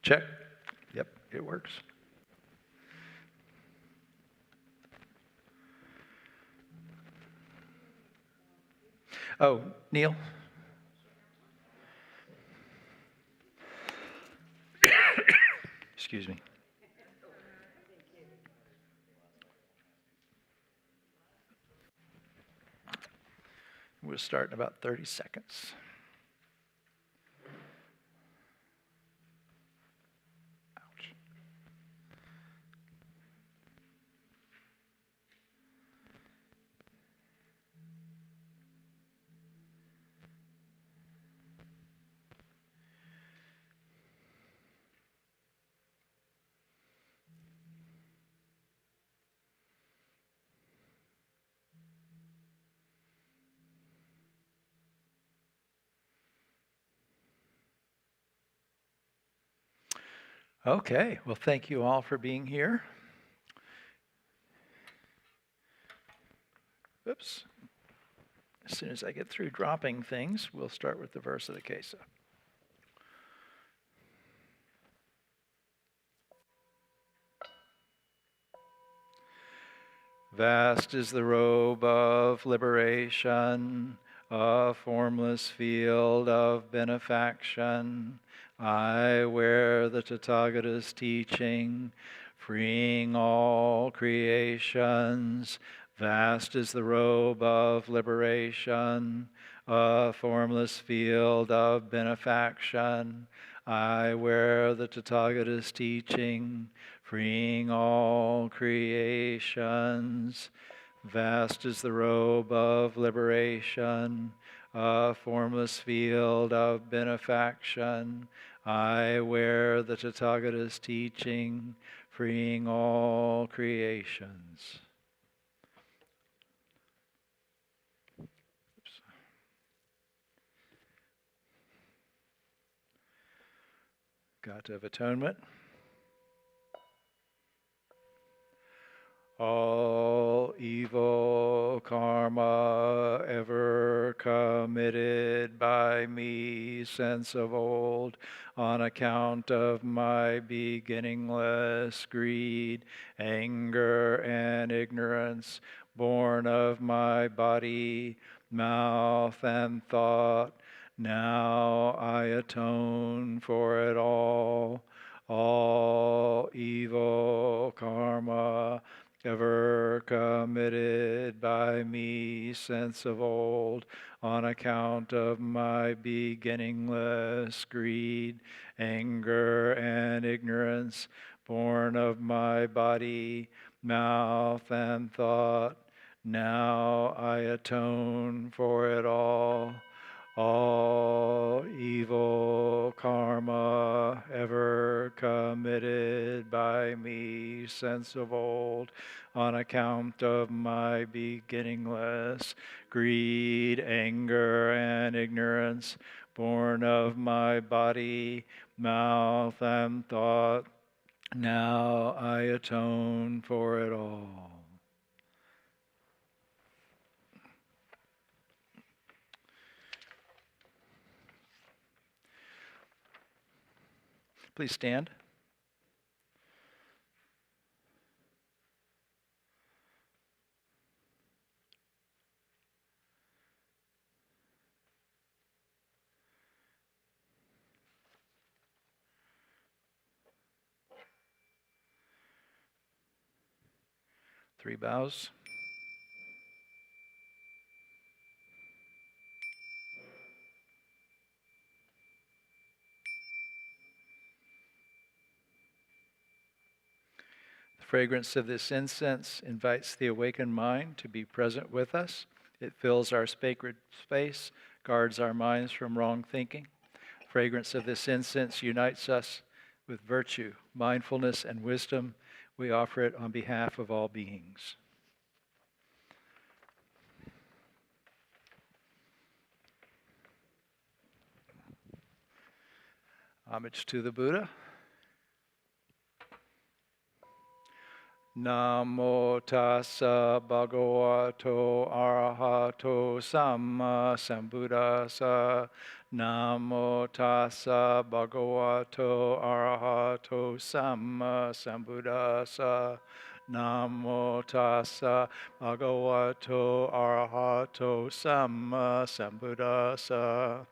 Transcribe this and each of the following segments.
Check. Yep, it works. Oh, Neil? Excuse me. We'll start in about 30 seconds. Ouch. Okay, well, thank you all for being here. Oops. As soon as I get through dropping things, we'll start with the verse of the Kesa. Vast is the robe of liberation, a formless field of benefaction. I wear the Tathagata's teaching, freeing all creations. Vast is the robe of liberation, a formless field of benefaction. I wear the Tathagata's teaching, freeing all creations. Vast is the robe of liberation, a formless field of benefaction. I wear the Tathagata's teaching, freeing all creations. Oops. Gata of Atonement. All evil karma ever committed by me since of old, on account of my beginningless greed, anger, and ignorance, born of my body, mouth, and thought, now I atone for it all. All evil karma ever committed by me since of old, on account of my beginningless greed, anger, and ignorance, born of my body, mouth, and thought, now I atone for it all. All evil karma ever committed by me since of old, on account of my beginningless greed, anger, and ignorance, born of my body, mouth, and thought, now I atone for it all. Please stand. Three bows. The fragrance of this incense invites the awakened mind to be present with us. It fills our sacred space, guards our minds from wrong thinking. The fragrance of this incense unites us with virtue, mindfulness, and wisdom. We offer it on behalf of all beings. Homage to the Buddha. Namo tassa bhagavato arahato samma sambuddhassa. Namo tassa bhagavato arahato samma sambuddhassa. Namo tassa bhagavato arahato samma sambuddhassa.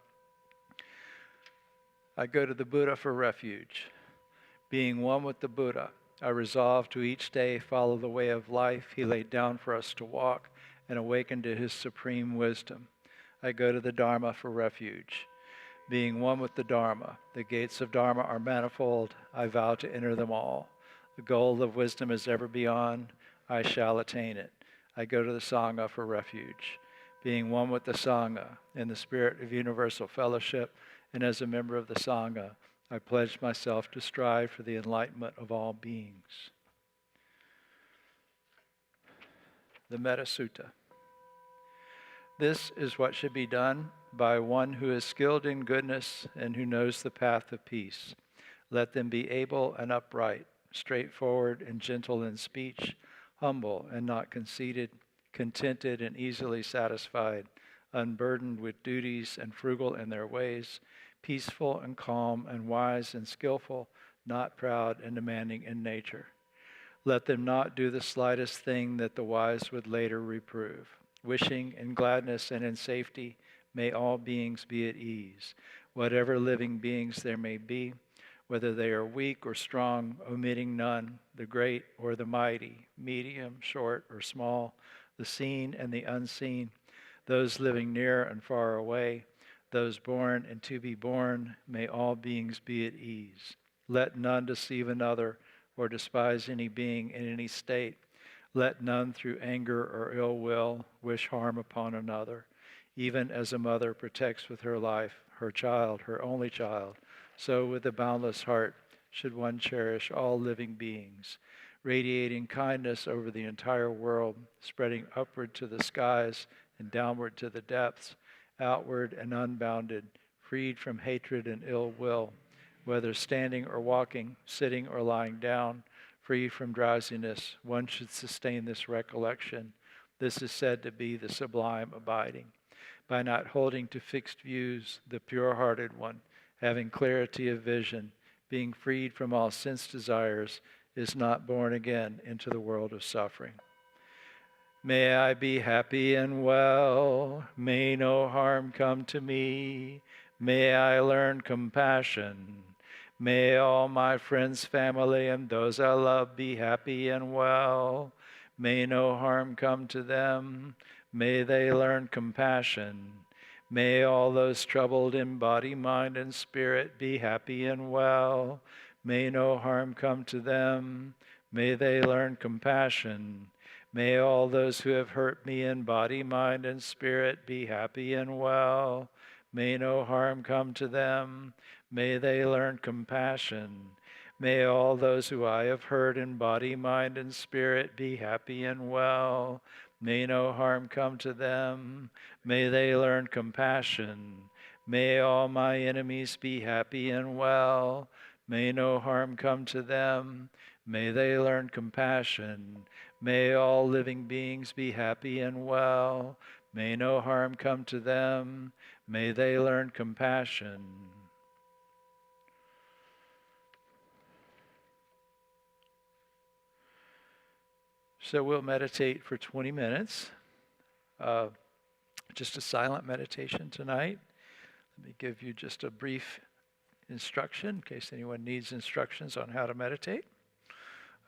I go to the Buddha for refuge. Being one with the Buddha, I resolve to each day follow the way of life he laid down for us to walk and awaken to his supreme wisdom. I go to the Dharma for refuge. Being one with the Dharma, the gates of Dharma are manifold. I vow to enter them all. The goal of wisdom is ever beyond. I shall attain it. I go to the Sangha for refuge. Being one with the Sangha, in the spirit of universal fellowship, and as a member of the Sangha, I pledge myself to strive for the enlightenment of all beings. The Metta Sutta. This is what should be done by one who is skilled in goodness and who knows the path of peace. Let them be able and upright, straightforward and gentle in speech, humble and not conceited, contented and easily satisfied, unburdened with duties and frugal in their ways, peaceful and calm and wise and skillful, not proud and demanding in nature. Let them not do the slightest thing that the wise would later reprove. Wishing in gladness and in safety, may all beings be at ease. Whatever living beings there may be, whether they are weak or strong, omitting none, the great or the mighty, medium, short, or small, the seen and the unseen, those living near and far away, those born and to be born, may all beings be at ease. Let none deceive another or despise any being in any state. Let none through anger or ill will wish harm upon another. Even as a mother protects with her life her child, her only child, so with a boundless heart should one cherish all living beings, radiating kindness over the entire world, spreading upward to the skies and downward to the depths, outward and unbounded, freed from hatred and ill will, whether standing or walking, sitting or lying down, free from drowsiness. One should sustain this recollection. This is said to be the sublime abiding. By not holding to fixed views, the pure-hearted one, having clarity of vision, being freed from all sense desires, is not born again into the world of suffering. May I be happy and well. May no harm come to me. May I learn compassion. May all my friends, family, and those I love be happy and well. May no harm come to them. May they learn compassion. May all those troubled in body, mind, and spirit be happy and well. May no harm come to them. May they learn compassion. May all those who have hurt me in body, mind, and spirit be happy and well. May no harm come to them. May they learn compassion. May all those who I have hurt in body, mind, and spirit be happy and well. May no harm come to them. May they learn compassion. May all my enemies be happy and well. May no harm come to them. May they learn compassion. May all living beings be happy and well. May no harm come to them. May they learn compassion. So we'll meditate for 20 minutes. Just a silent meditation tonight. Let me give you just a brief instruction in case anyone needs instructions on how to meditate.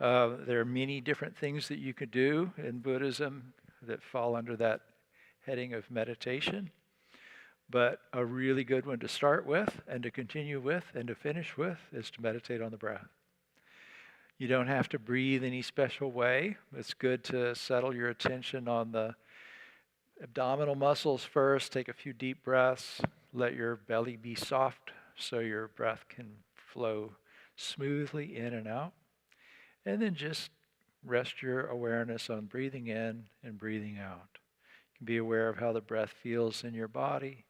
There are many different things that you could do in Buddhism that fall under that heading of meditation. But a really good one to start with and to continue with and to finish with is to meditate on the breath. You don't have to breathe any special way. It's good to settle your attention on the abdominal muscles first. Take a few deep breaths. Let your belly be soft so your breath can flow smoothly in and out. And then just rest your awareness on breathing in and breathing out. You can be aware of how the breath feels in your body.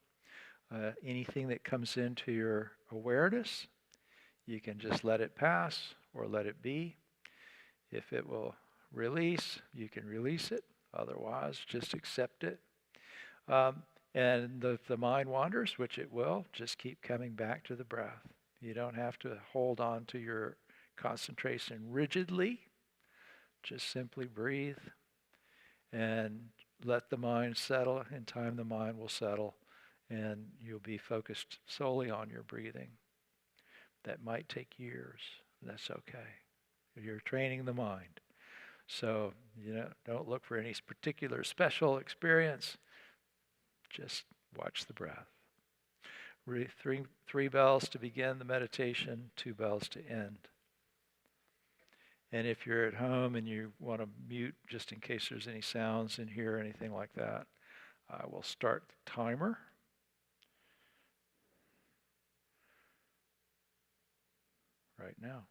Anything that comes into your awareness, you can just let it pass or let it be. If it will release, you can release it. Otherwise, just accept it. And if the mind wanders, which it will, just keep coming back to the breath. You don't have to hold on to your concentration rigidly. Just simply breathe and let the mind settle. In time, the mind will settle, and you'll be focused solely on your breathing. That might take years. That's okay. You're training the mind. So, don't look for any particular special experience. Just watch the breath. Three bells to begin the meditation, 2 bells to end. And if you're at home and you want to mute just in case there's any sounds in here or anything like that, I will start the timer. Right now.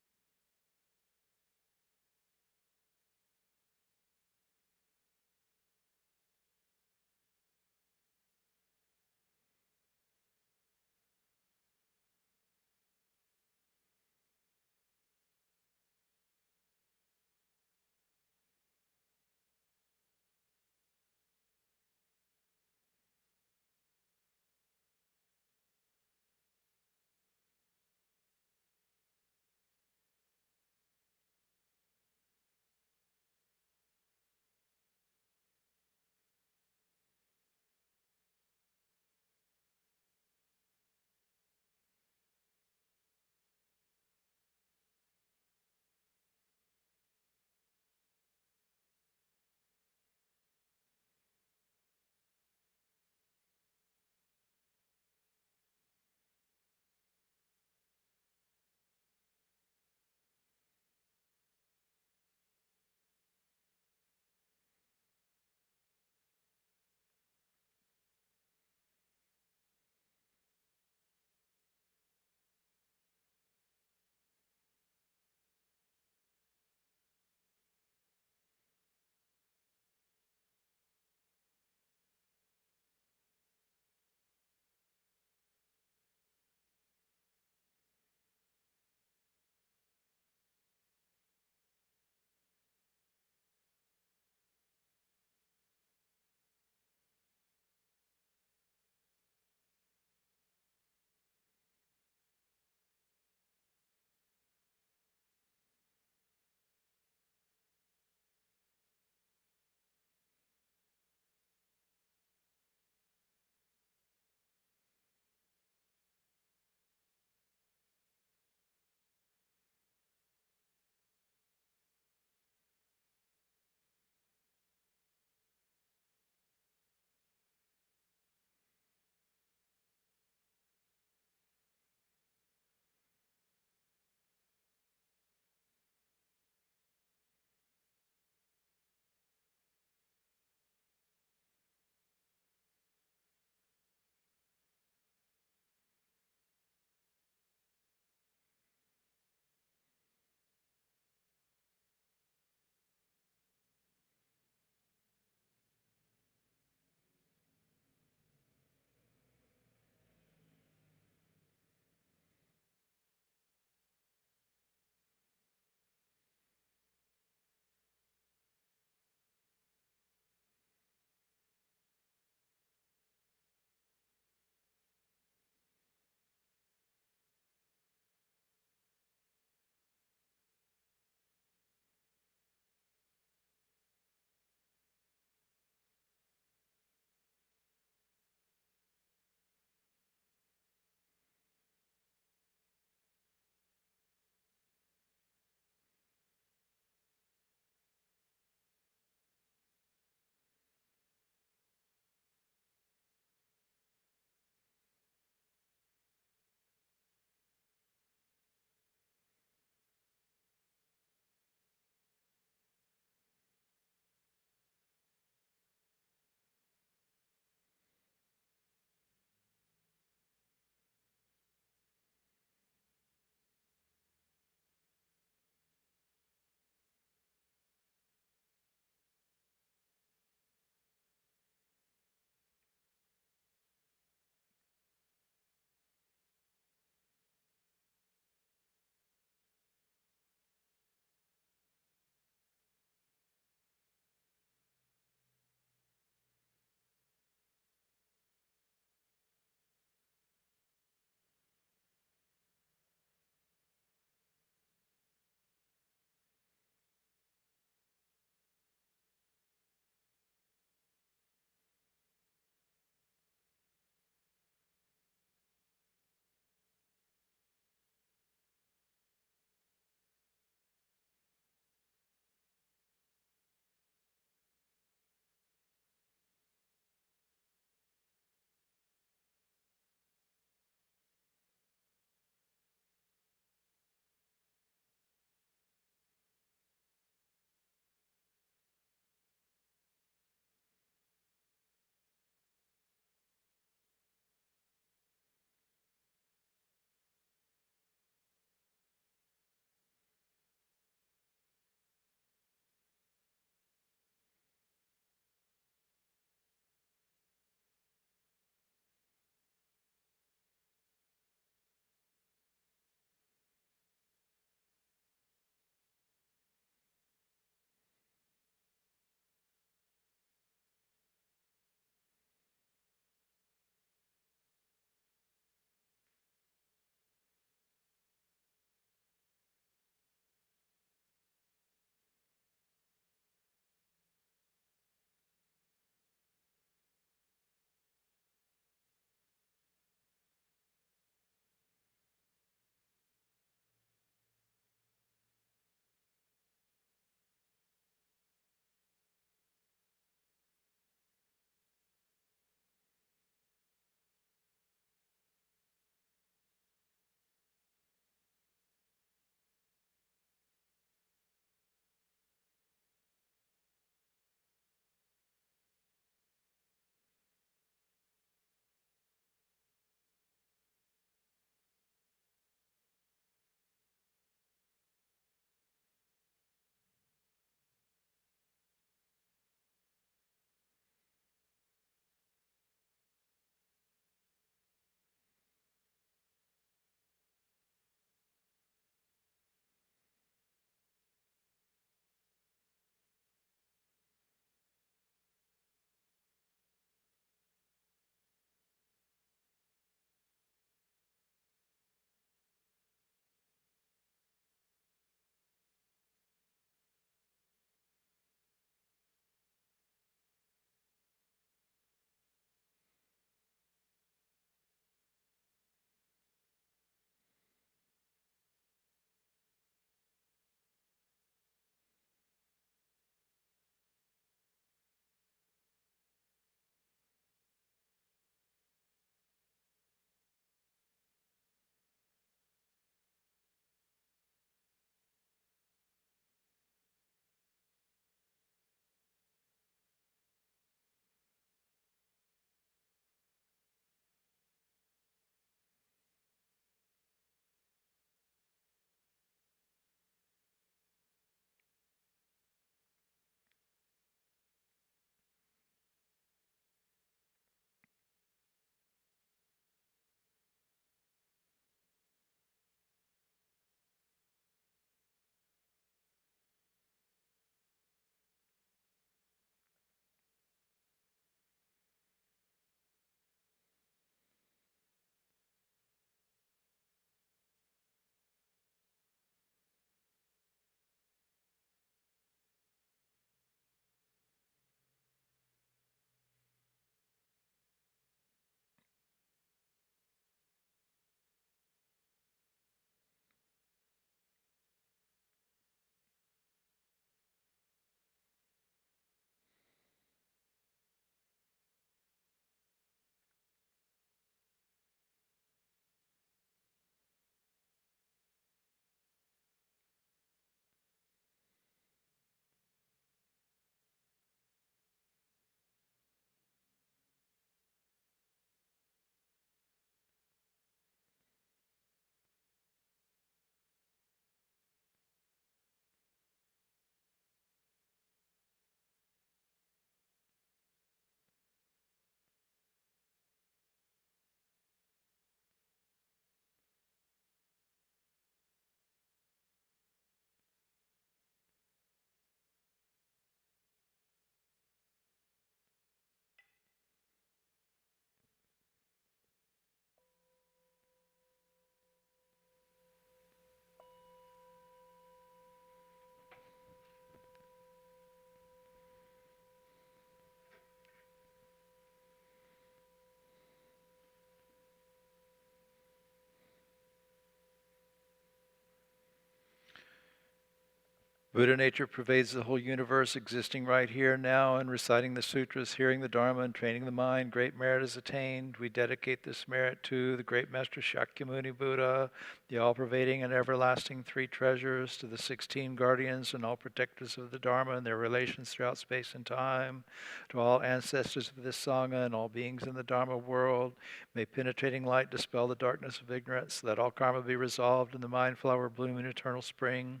Buddha nature pervades the whole universe, existing right here now, and reciting the sutras, hearing the Dharma, and training the mind. Great merit is attained. We dedicate this merit to the great Master Shakyamuni Buddha, the all-pervading and everlasting three treasures, to the 16 guardians and all protectors of the Dharma and their relations throughout space and time, to all ancestors of this Sangha and all beings in the Dharma world. May penetrating light dispel the darkness of ignorance. Let all karma be resolved and the mind flower bloom in eternal spring.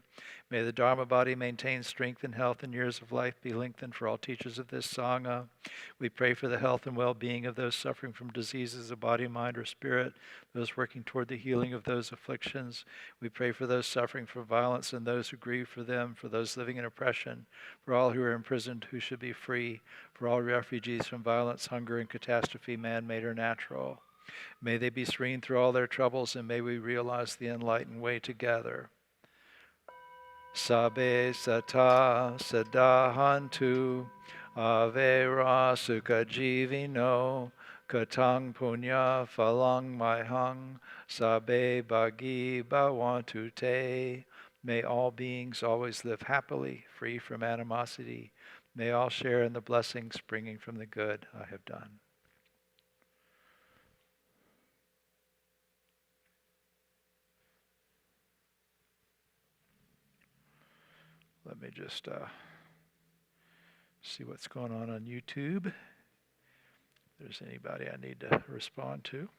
May the Dharma body maintain strength and health, and years of life be lengthened for all teachers of this Sangha. We pray for the health and well-being of those suffering from diseases of body, mind, or spirit, those working toward the healing of those afflictions. We pray for those suffering from violence and those who grieve for them, for those living in oppression, for all who are imprisoned who should be free, for all refugees from violence, hunger, and catastrophe, man-made or natural. May they be serene through all their troubles, and may we realize the enlightened way together. Sabe sata sadahantu avera sukha jivino katang punya phalang maihang sabe bhagi bhavantu te. May all beings always live happily, free from animosity. May all share in the blessings springing from the good I have done. Let me just see what's going on YouTube. If there's anybody I need to respond to.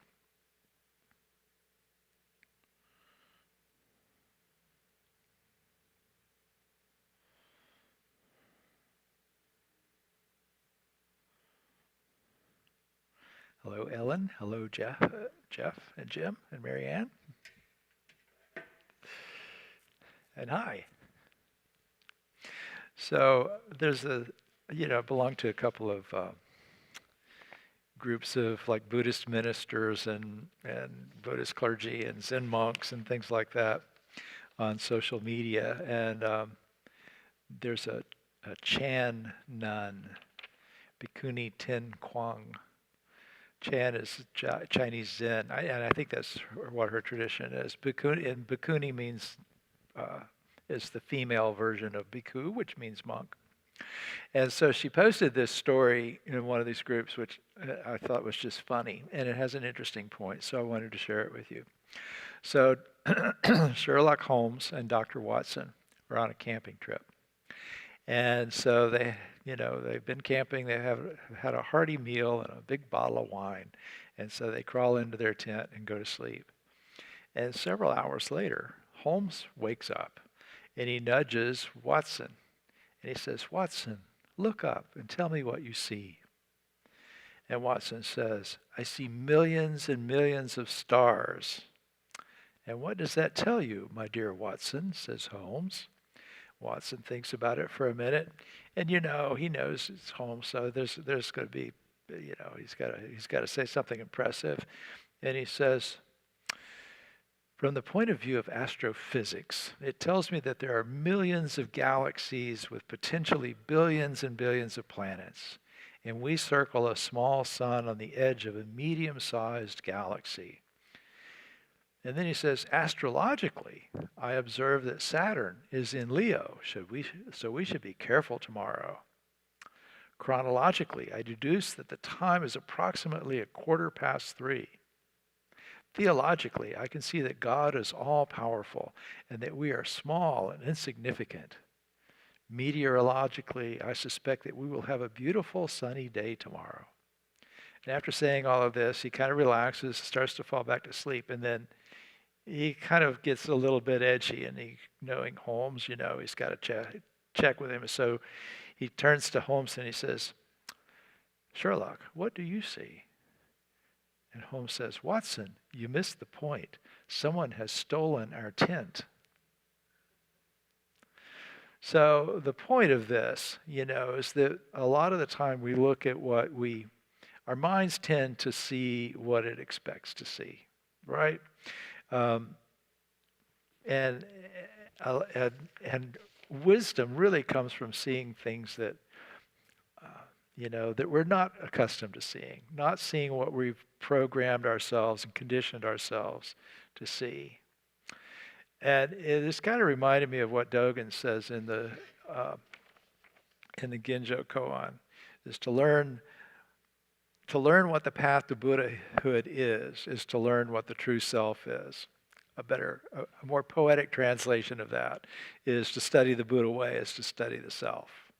Hello, Ellen. Hello, Jeff and Jim and Marianne. And hi. So there's belong to a couple of groups of like Buddhist ministers and Buddhist clergy and Zen monks and things like that on social media. And there's a Chan nun, Bhikkhuni Tin Kwang. Chan is Chinese Zen, and I think that's what her tradition is. Bhikkhuni means is the female version of bhikkhu, which means monk. And so she posted this story in one of these groups, which I thought was just funny, and it has an interesting point, so I wanted to share it with you. So Sherlock Holmes and Dr. Watson were on a camping trip. And so they've been camping, they have had a hearty meal and a big bottle of wine. And so they crawl into their tent and go to sleep. And several hours later, Holmes wakes up and he nudges Watson. And he says, "Watson, look up and tell me what you see." And Watson says, "I see millions and millions of stars." "And what does that tell you, my dear Watson?" says Holmes. Watson thinks about it for a minute, and he knows it's Holmes, so there's going to be, he's got to say something impressive, and he says, "From the point of view of astrophysics, it tells me that there are millions of galaxies with potentially billions and billions of planets, and we circle a small sun on the edge of a medium-sized galaxy." And then he says, "Astrologically, I observe that Saturn is in Leo, so we should be careful tomorrow. Chronologically, I deduce that the time is approximately 3:15. Theologically, I can see that God is all-powerful and that we are small and insignificant. Meteorologically, I suspect that we will have a beautiful sunny day tomorrow." And after saying all of this, he kind of relaxes, starts to fall back to sleep, and then he kind of gets a little bit edgy, and knowing Holmes, he's got to check with him. So he turns to Holmes and he says, "Sherlock, what do you see?" And Holmes says, "Watson, you missed the point. Someone has stolen our tent." So the point of this, is that a lot of the time we look at our minds tend to see what it expects to see, right? And wisdom really comes from seeing things that that we're not accustomed to seeing, not seeing what we've programmed ourselves and conditioned ourselves to see. And this kind of reminded me of what Dogen says uh, in the Ginjo Koan, is to learn what the path to Buddhahood is to learn what the true self is. A more poetic translation of that is to study the Buddha way is to study the self.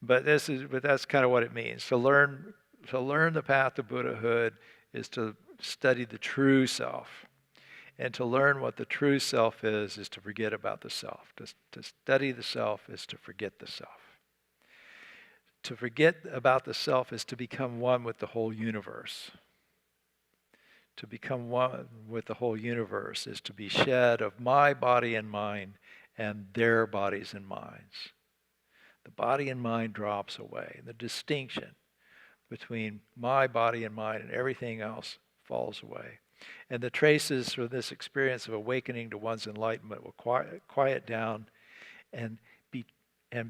But that's kind of what it means. To learn the path to Buddhahood is to study the true self. And to learn what the true self is to forget about the self. To study the self is to forget the self. To forget about the self is to become one with the whole universe. To become one with the whole universe is to be shed of my body and mind and their bodies and minds. The body and mind drops away. The distinction between my body and mind and everything else falls away. And the traces from this experience of awakening to one's enlightenment will quiet down and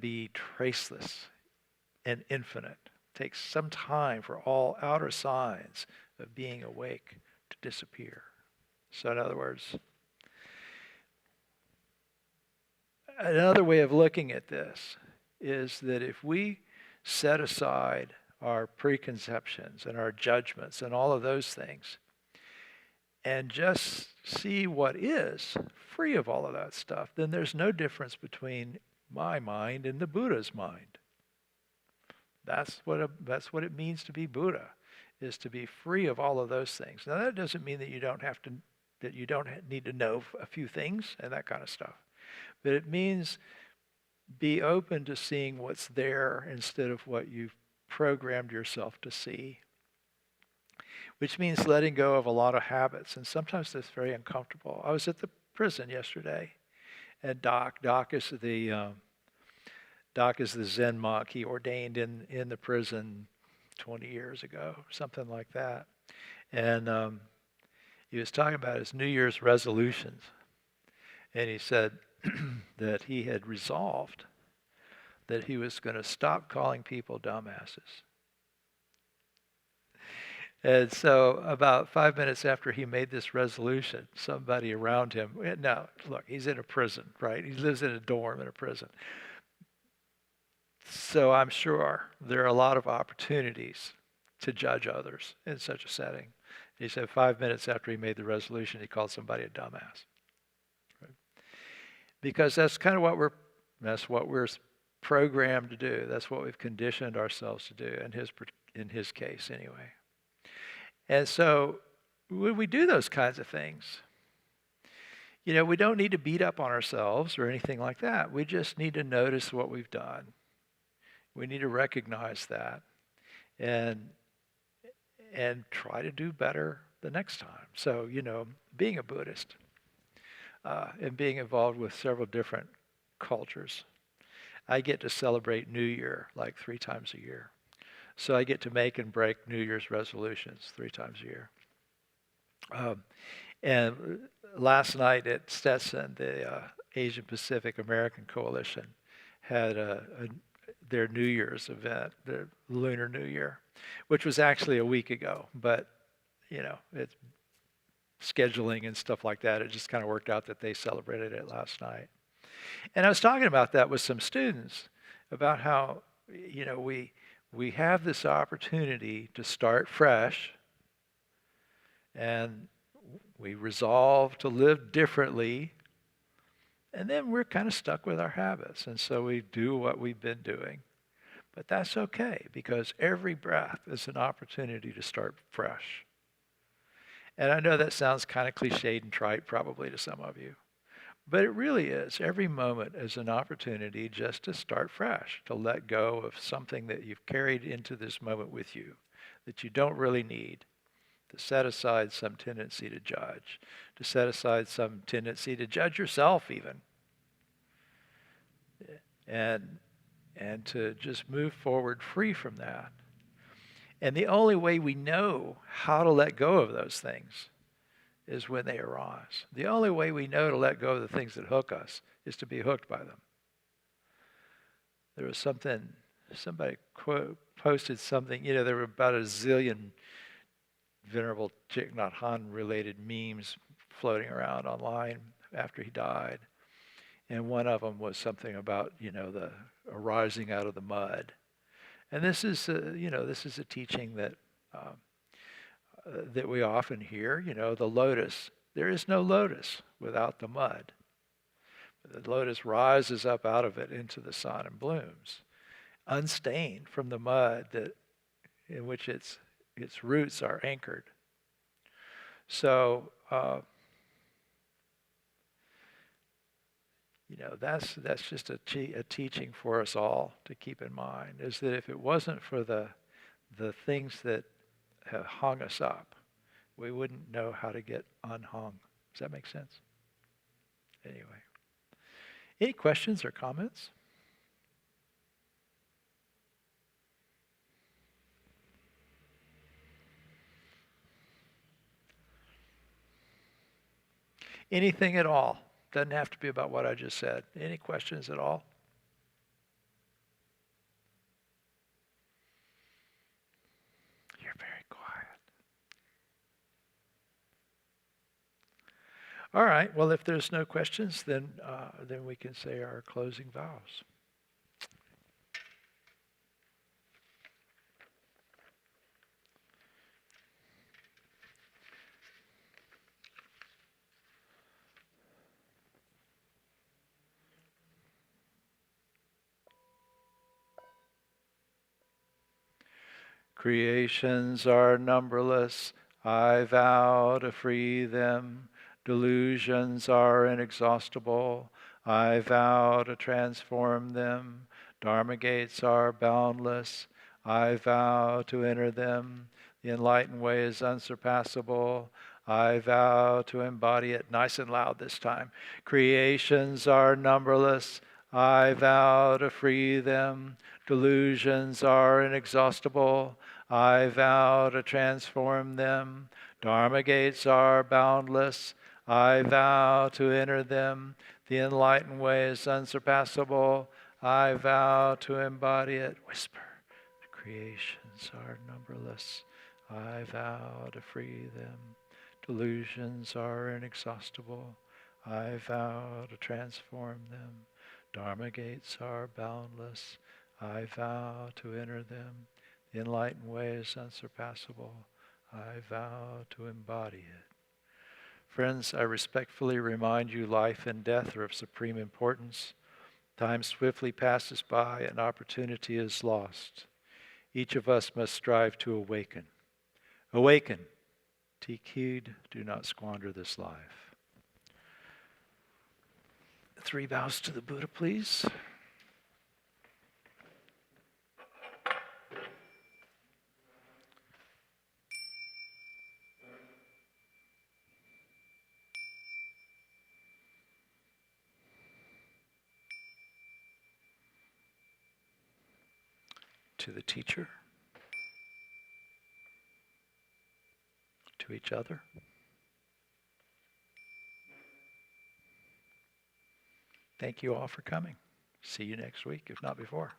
be traceless and infinite. It takes some time for all outer signs of being awake to disappear. So in other words, another way of looking at this is that if we set aside our preconceptions and our judgments and all of those things and just see what is free of all of that stuff, then there's no difference between my mind and the Buddha's mind. That's what it means to be Buddha, is to be free of all of those things. Now that doesn't mean that you don't need to know a few things and that kind of stuff. But it means be open to seeing what's there instead of what you've programmed yourself to see. Which means letting go of a lot of habits, and sometimes that's very uncomfortable. I was at the prison yesterday, and Doc is the Zen monk. He ordained in the prison 20 years ago, something like that. And he was talking about his New Year's resolutions, and he said that he had resolved that he was going to stop calling people dumbasses. And so about 5 minutes after he made this resolution, somebody around him, now, look, he's in a prison, right? He lives in a dorm in a prison. So I'm sure there are a lot of opportunities to judge others in such a setting. He said 5 minutes after he made the resolution, he called somebody a dumbass. Right? Because that's kind of what we're programmed to do. That's what we've conditioned ourselves to do, in his case anyway. And so when we do those kinds of things, we don't need to beat up on ourselves or anything like that. We just need to notice what we've done. We need to recognize that and try to do better the next time. So, being a Buddhist and being involved with several different cultures, I get to celebrate New Year like 3 times a year. So I get to make and break New Year's resolutions 3 times a year. And last night at Stetson, the Asian Pacific American Coalition had their New Year's event, the Lunar New Year, which was actually a week ago. But, it's scheduling and stuff like that. It just kind of worked out that they celebrated it last night. And I was talking about that with some students, about how, we have this opportunity to start fresh, and we resolve to live differently, and then we're kind of stuck with our habits, and so we do what we've been doing. But that's okay, because every breath is an opportunity to start fresh. And I know that sounds kind of cliched and trite probably to some of you, but it really is. Every moment is an opportunity just to start fresh, to let go of something that you've carried into this moment with you that you don't really need, to set aside some tendency to judge, to set aside some tendency to judge yourself even, and to just move forward free from that. And the only way we know how to let go of those things is when they arise. The only way we know to let go of the things that hook us is to be hooked by them. There was somebody posted something, there were about a zillion Venerable Thich Nhat Hanh related memes floating around online after he died. And one of them was something about, the arising out of the mud. And this is, this is a teaching that we often hear, the lotus. There is no lotus without the mud. The lotus rises up out of it into the sun and blooms, unstained from the mud in which its roots are anchored. So, that's just a teaching for us all to keep in mind, is that if it wasn't for the things that have hung us up, we wouldn't know how to get unhung. Does that make sense? Anyway. Any questions or comments? Anything at all. Doesn't have to be about what I just said. Any questions at all? You're very quiet. All right. Well, if there's no questions, then we can say our closing vows. Creations are numberless. I vow to free them. Delusions are inexhaustible. I vow to transform them. Dharma gates are boundless. I vow to enter them. The enlightened way is unsurpassable. I vow to embody it. Nice and loud this time. Creations are numberless. I vow to free them. Delusions are inexhaustible. I vow to transform them. Dharma gates are boundless. I vow to enter them. The enlightened way is unsurpassable. I vow to embody it. Whisper. The creations are numberless. I vow to free them. Delusions are inexhaustible. I vow to transform them. Dharma gates are boundless. I vow to enter them. The enlightened way is unsurpassable. I vow to embody it. Friends, I respectfully remind you life and death are of supreme importance. Time swiftly passes by and opportunity is lost. Each of us must strive to awaken. Awaken. Take heed. Do not squander this life. 3 bows to the Buddha, please. To the teacher. To each other. Thank you all for coming. See you next week, if not before.